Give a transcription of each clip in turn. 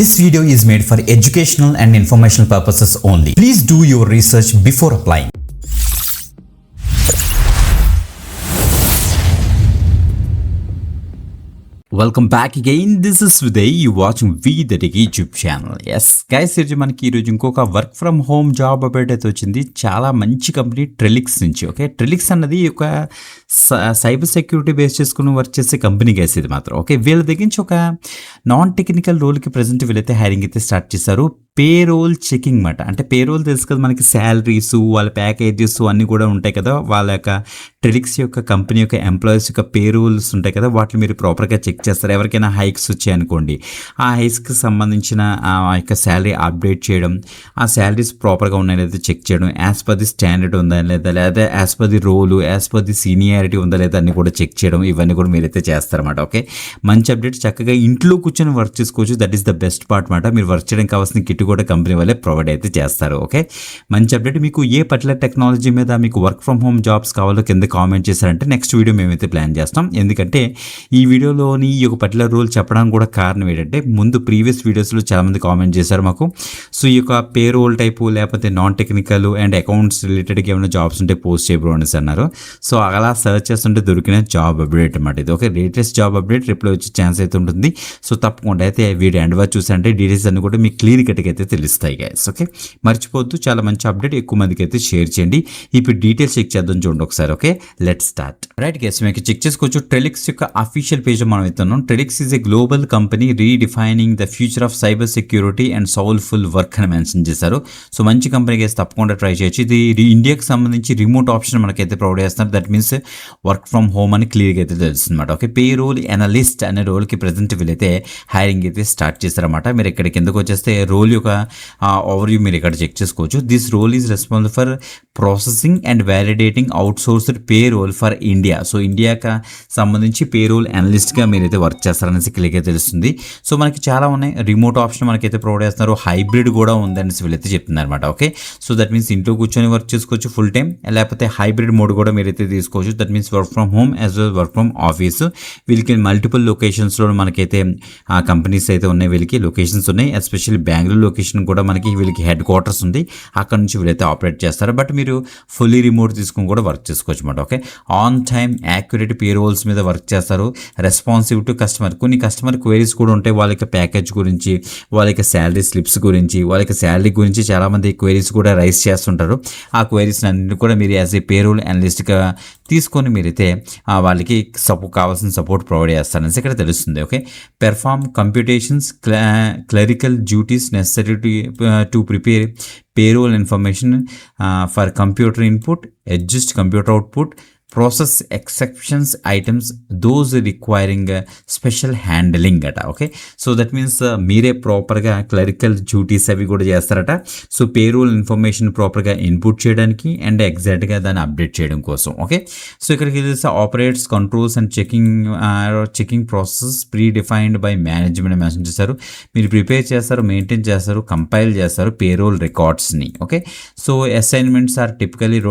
This video is made for educational and informational purposes only. Please do your research before applying. Welcome back again. This is Uday. You're watching the YouTube channel. Yes, guys, మనకి ఈరోజు ఇంకొక work from home job update అయితే వచ్చింది. చాలా మంచి company ట్రెలిక్స్ నుంచి. Okay, ట్రెలిక్స్ అన్నది ఒక సైబర్ సెక్యూరిటీ బేస్ చేసుకుని వర్క్ చేసే కంపెనీ గైస్ ఇది మాత్రం. ఓకే, వీళ్ళ దగ్గర నుంచి ఒక నాన్ టెక్నికల్ రోల్కి ప్రజెంట్ వీళ్ళైతే హైరింగ్ అయితే స్టార్ట్ చేశారు. పేరోల్ చెకింగ్ మాట, అంటే పేరోల్ తెలుసు కదా మనకి, శాలరీస్ వాళ్ళ ప్యాకేజెస్ అన్నీ కూడా ఉంటాయి కదా, వాళ్ళ యొక్క ట్రెలిక్స్ యొక్క కంపెనీ యొక్క ఎంప్లాయీస్ యొక్క పేరోల్స్ ఉంటాయి కదా, వాటిని మీరు ప్రాపర్గా చెక్ చేస్తారు. ఎవరికైనా హైక్స్ వచ్చాయనుకోండి, ఆ హైక్స్కి సంబంధించిన ఆ యొక్క శాలరీ అప్డేట్ చేయడం, ఆ శాలరీస్ ప్రాపర్గా ఉన్నాయో లేదా చెక్ చేయడం, యాజ్ పర్ ది స్టాండర్డ్ ఉందా లేదా as per the role, as per the seniority ఉందా లేదా అన్ని కూడా చెక్ చేయడం, ఇవన్నీ కూడా మీరైతే చేస్తారన్నమాట. ఓకే, మంచి అప్డేట్, చక్కగా ఇంట్లో కూర్చొని వర్క్ చేసుకోవచ్చు. That is the best part మాట. మీరు వర్క్ చేయడానికి కావాల్సిన కిట్ కూడా కంపెనీ వాళ్ళే ప్రొవైడ్ అయితే చేస్తారు. ఓకే, మంచి అప్డేట్. మీకు ఏ పర్టికులర్ టెక్నాలజీ మీద మీకు వర్క్ ఫ్రమ్ హోమ్ జాబ్స్ కావాలో కింద కామెంట్ చేశారంటే నెక్స్ట్ వీడియో మేమైతే ప్లాన్ చేస్తాం. ఎందుకంటే ఈ వీడియోలోని ఈ యొక్క పర్టికులర్ రూల్ చెప్పడానికి కూడా కారణం ఏంటంటే, ముందు ప్రీవియస్ వీడియోస్లో చాలామంది కామెంట్ చేశారు మాకు. సో ఈ యొక్క పేరోల్ టైపు లేకపోతే నాన్ టెక్నికల్ అండ్ అకౌంట్స్ రిలేటెడ్గా ఏమైనా జాబ్స్ ఉంటే పోస్ట్ చేయబో అనేసి అన్నారు. సో అలా సర్చ్ చేస్తుంటే దొరికిన జాబ్ అప్డేట్ అన్నమాట ఇది. Okay, latest job update reply వచ్చే ఛాన్స్ అయితే ఉంటుంది. సో తప్పకుండా అయితే వీడియో ఎండ్ వరకు చూసారంటే డీటెయిల్స్ అన్ని కూడా మీకు క్లియర్ కట్గా అయితే తెలుస్తాయి గైస్. ఓకే, మర్చిపోద్దు, చాలా మంచి అప్డేట్, ఎక్కువ మందికి అయితే షేర్ చేయండి. ఇప్పుడు డీటెయిల్స్ చెక్ చేద్దాం చూడండి ఒకసారి. Okay, let's start. Right guys, మీకు చెక్ చేసుకోవచ్చు. ట్రెలిక్స్ యొక్క అఫీషియల్ పేజ్ మనం ఇస్తున్నాం. Trellix is a global company redefining the future of cyber security and soulful work అని మెన్షన్ చేశారు. సో మంచి కంపెనీ గైస్, తప్పకుండా ట్రై చేయొచ్చు. ఇది ఇండియాకి సంబంధించి రిమోట్ ఆప్షన్ మనకైతే ప్రొవైడ్ చేస్తున్నారు. That means work from home అని క్లియర్గా అయితే తెలుస్తుంది అనమాట. ఓకే, పే రోల్ అనలిస్ట్ అనే రోల్కి ప్రజెంట్ వీళ్ళైతే హైరింగ్ అయితే స్టార్ట్ చేశారన్నమాట. మీరు ఇక్కడ కిందకు వచ్చేస్తే రోల్ యొక్క ఓవర్వ్యూ మీరు ఇక్కడ చెక్ చేసుకోవచ్చు. This role is responsible for processing and validating outsourced payroll for India. So ఇండియాకి సంబంధించి పే రోల్ అనలిస్ట్గా మీరైతే వర్క్ చేస్తారనేసి క్లియర్గా తెలుస్తుంది. సో మనకి చాలా ఉన్నాయి. రిమోట్ ఆప్షన్ మనకైతే ప్రొవైడ్ చేస్తున్నారు. హైబ్రిడ్ కూడా ఉందనేసి వీళ్ళైతే చెప్తున్నారు అనమాట. ఓకే, సో దట్ మీన్స్ ఇంట్లో కూర్చొని వర్క్ చేసుకోవచ్చు ఫుల్ టైం, లేకపోతే హైబ్రిడ్ మోడ్ కూడా మీరైతే తీసుకోవచ్చు. That means work from home as well work from office. వీళ్ళకి మల్టిపుల్ లొకేషన్స్లో మనకైతే కంపెనీస్ అయితే ఉన్నాయి. వీళ్ళకి లొకేషన్స్ ఉన్నాయి. ఎస్పెషల్లీ బెంగళూరు లొకేషన్ కూడా మనకి వీళ్ళకి హెడ్ క్వార్టర్స్ ఉంది. అక్కడ నుంచి వీళ్ళైతే ఆపరేట్ చేస్తారు. బట్ మీరు ఫుల్లీ రిమోట్ తీసుకుని కూడా వర్క్ చేసుకోవచ్చు అనమాట. Okay, on time accurate payrolls మీద వర్క్ చేస్తారు. Responsive to customer. కొన్ని కస్టమర్ క్వైరీస్ కూడా ఉంటాయి. వాళ్ళ యొక్క ప్యాకేజ్ గురించి, వాళ్ళ యొక్క శాలరీ స్లిప్స్ గురించి, వాళ్ళ యొక్క శాలరీ గురించి చాలామంది క్వైరీస్ కూడా రైస్ చేస్తుంటారు. ఆ క్వైరీస్ అన్నింటినీ కూడా మీరు యాజ్ ఏ పే రోల్ అనలిస్ట్గా తీసుకొని మీరైతే వాళ్ళకి కావాల్సిన సపోర్ట్ ప్రొవైడ్ చేస్తారనేసి ఇక్కడ తెలుస్తుంది. Okay, perform computations clerical duties necessary to prepare payroll information for computer input, adjust computer output, process exceptions items, those requiring special handling అట. ఓకే, సో దట్ మీన్స్ మీరే ప్రాపర్గా clerical duties అవి కూడా చేస్తారట. So payroll information ప్రాపర్గా input చేయడానికి and ఎగ్జాక్ట్గా దాన్ని అప్డేట్ చేయడం కోసం. ఓకే, సో ఇక్కడికి తెలిసి operates controls and checking process predefined by management mention చేశారు. మీరు ప్రిపేర్ చేస్తారు, మెయింటైన్ చేస్తారు, కంపైల్ చేస్తారు పేరోల్ రికార్డ్స్ని. Okay, so assignments are typically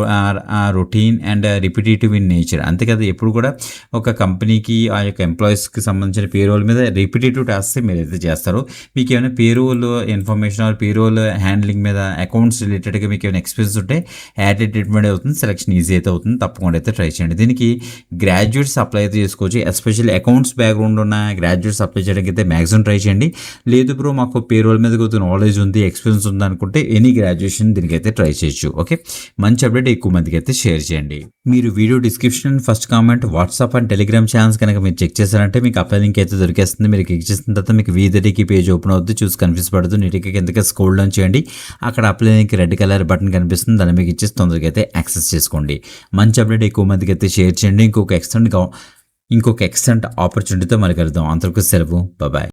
routine and repetitive in nature. అంతే కదా, ఎప్పుడు కూడా ఒక కంపెనీకి ఆ యొక్క ఎంప్లాయీస్కి సంబంధించిన పేరోల్ మీద రిపిటేటివ్ టాస్క్ మీరైతే చేస్తారు. మీకు ఏమైనా payroll information are payroll handling మీద అకౌంట్స్ రిలేటెడ్గా మీకు ఏమైనా ఎక్స్పీరియన్స్ ఉంటే యాడ్ ట్రీట్మెంట్ అవుతుంది, సెలక్షన్ ఈజీ అయితే అవుతుంది. తప్పకుండా అయితే ట్రై చేయండి. దీనికి గ్రాడ్యుయేట్స్ అప్లై అయితే చేసుకోవచ్చు. ఎస్పెషల్లీ అకౌంట్స్ బ్యాక్గ్రౌండ్ ఉన్న గ్రాడ్యుయేట్స్ అప్లై చేయడానికి అయితే మ్యాక్సిమం ట్రై చేయండి. లేదు బ్రో మాకు పేరోల్ మీద కొద్దిగా నాలెడ్జ్ ఉంది, ఎక్స్పీరియన్స్ ఉంది అనుకుంటే ఎనీ గ్రాడ్యుయేషన్ దీనికైతే ట్రై చేయొచ్చు. ఓకే, మంచి అప్డేట్, ఎక్కువ మందికి అయితే షేర్ చేయండి. మీరు video description first comment WhatsApp and Telegram channels కనుక మీరు చెక్ చేశారంటే మీకు అప్లై లింక్ అయితే దొరికేస్తుంది. మీరు క్లిక్ చేసిన తర్వాత మీకు వీదరికి పేజ్ ఓపెన్ అవుతుంది. చూసి కన్ఫ్యూజ్ పడుతుంది. నీటికి కిందకి స్క్రోల్ డౌన్ చేయండి. అక్కడ apply link red colour button కనిపిస్తుంది. దాన్ని మీకు ఇచ్చేసి తొందరగా అయితే యాక్సెస్ చేసుకోండి. మంచి అప్డేట్, ఎక్కువ మందికి అయితే షేర్ చేయండి. ఇంకొక ఎక్స్టెంట్ ఆపర్చునిటీతో మళ్ళీ కలుద్దాం. అంతవరకు సెలవు, బాయ్.